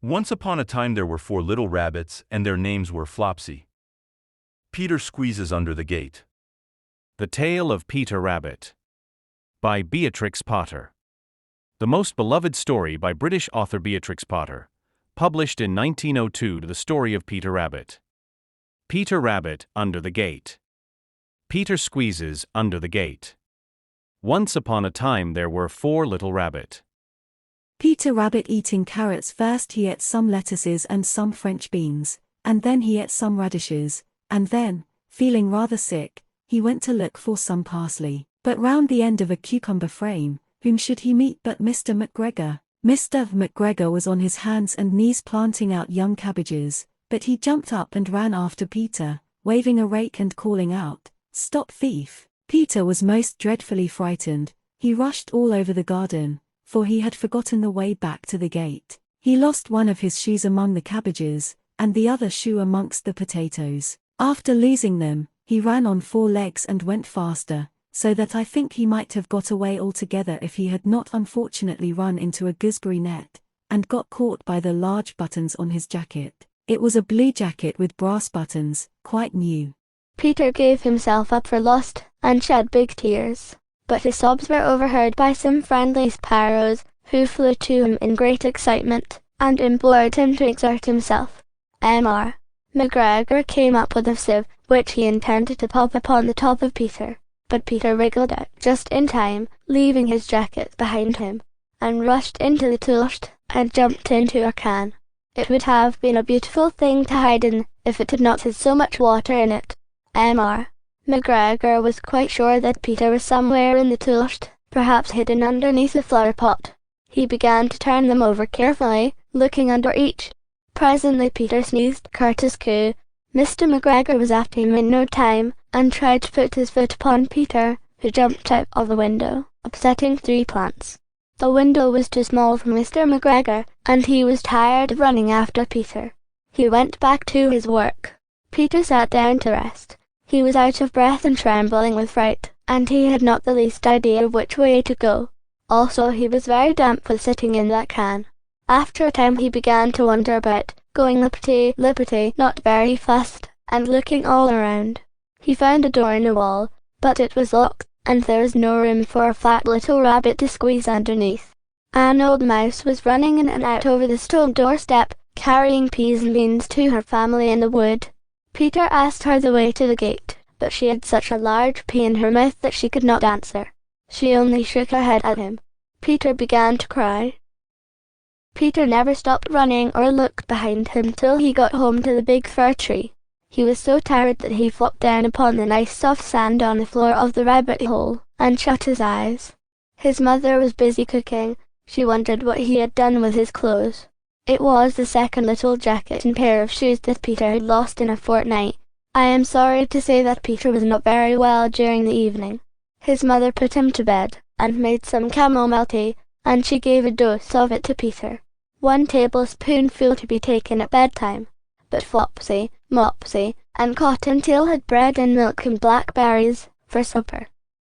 Once upon a time there were 4 little rabbits, and their names were Flopsy. Peter squeezes under the gate. The Tale of Peter Rabbit by Beatrix Potter. The most beloved story by British author Beatrix Potter, published in 1902 to the story of Peter Rabbit. Peter Rabbit under the gate. Peter squeezes under the gate. Once upon a time there were 4 little rabbit. Peter Rabbit eating carrots. First he ate some lettuces and some French beans, and then he ate some radishes, and then, feeling rather sick, he went to look for some parsley. But round the end of a cucumber frame, whom should he meet but Mr. McGregor? Mr. McGregor was on his hands and knees planting out young cabbages, but he jumped up and ran after Peter, waving a rake and calling out, "Stop, thief!" Peter was most dreadfully frightened. He rushed all over the garden, for he had forgotten the way back to the gate. He lost one of his shoes among the cabbages, and the other shoe amongst the potatoes. After losing them, he ran on 4 legs and went faster, so that I think he might have got away altogether if he had not unfortunately run into a gooseberry net, and got caught by the large buttons on his jacket. It was a blue jacket with brass buttons, quite new. Peter gave himself up for lost, and shed big tears. But his sobs were overheard by some friendly sparrows, who flew to him in great excitement, and implored him to exert himself. Mr. McGregor came up with a sieve, which he intended to pop upon the top of Peter, but Peter wriggled out just in time, leaving his jacket behind him, and rushed into the toolshed, and jumped into a can. It would have been a beautiful thing to hide in, if it had not had so much water in it. Mr. McGregor was quite sure that Peter was somewhere in the toolshed, perhaps hidden underneath the flower pot. He began to turn them over carefully, looking under each. Presently Peter sneezed Curtis coo. Mr. McGregor was after him in no time, and tried to put his foot upon Peter, who jumped out of the window, upsetting 3 plants. The window was too small for Mr. McGregor, and he was tired of running after Peter. He went back to his work. Peter sat down to rest. He was out of breath and trembling with fright, and he had not the least idea of which way to go. Also he was very damp with sitting in that can. After a time he began to wander about, going lippity, not very fast, and looking all around. He found a door in the wall, but it was locked, and there was no room for a fat little rabbit to squeeze underneath. An old mouse was running in and out over the stone doorstep, carrying peas and beans to her family in the wood. Peter asked her the way to the gate, but she had such a large pea in her mouth that she could not answer. She only shook her head at him. Peter began to cry. Peter never stopped running or looked behind him till he got home to the big fir tree. He was so tired that he flopped down upon the nice soft sand on the floor of the rabbit hole, and shut his eyes. His mother was busy cooking. She wondered what he had done with his clothes. It was the second little jacket and pair of shoes that Peter had lost in a fortnight. I am sorry to say that Peter was not very well during the evening. His mother put him to bed, and made some chamomile tea, and she gave a dose of it to Peter. 1 tablespoonful to be taken at bedtime. But Flopsy, Mopsy, and Cottontail had bread and milk and blackberries for supper.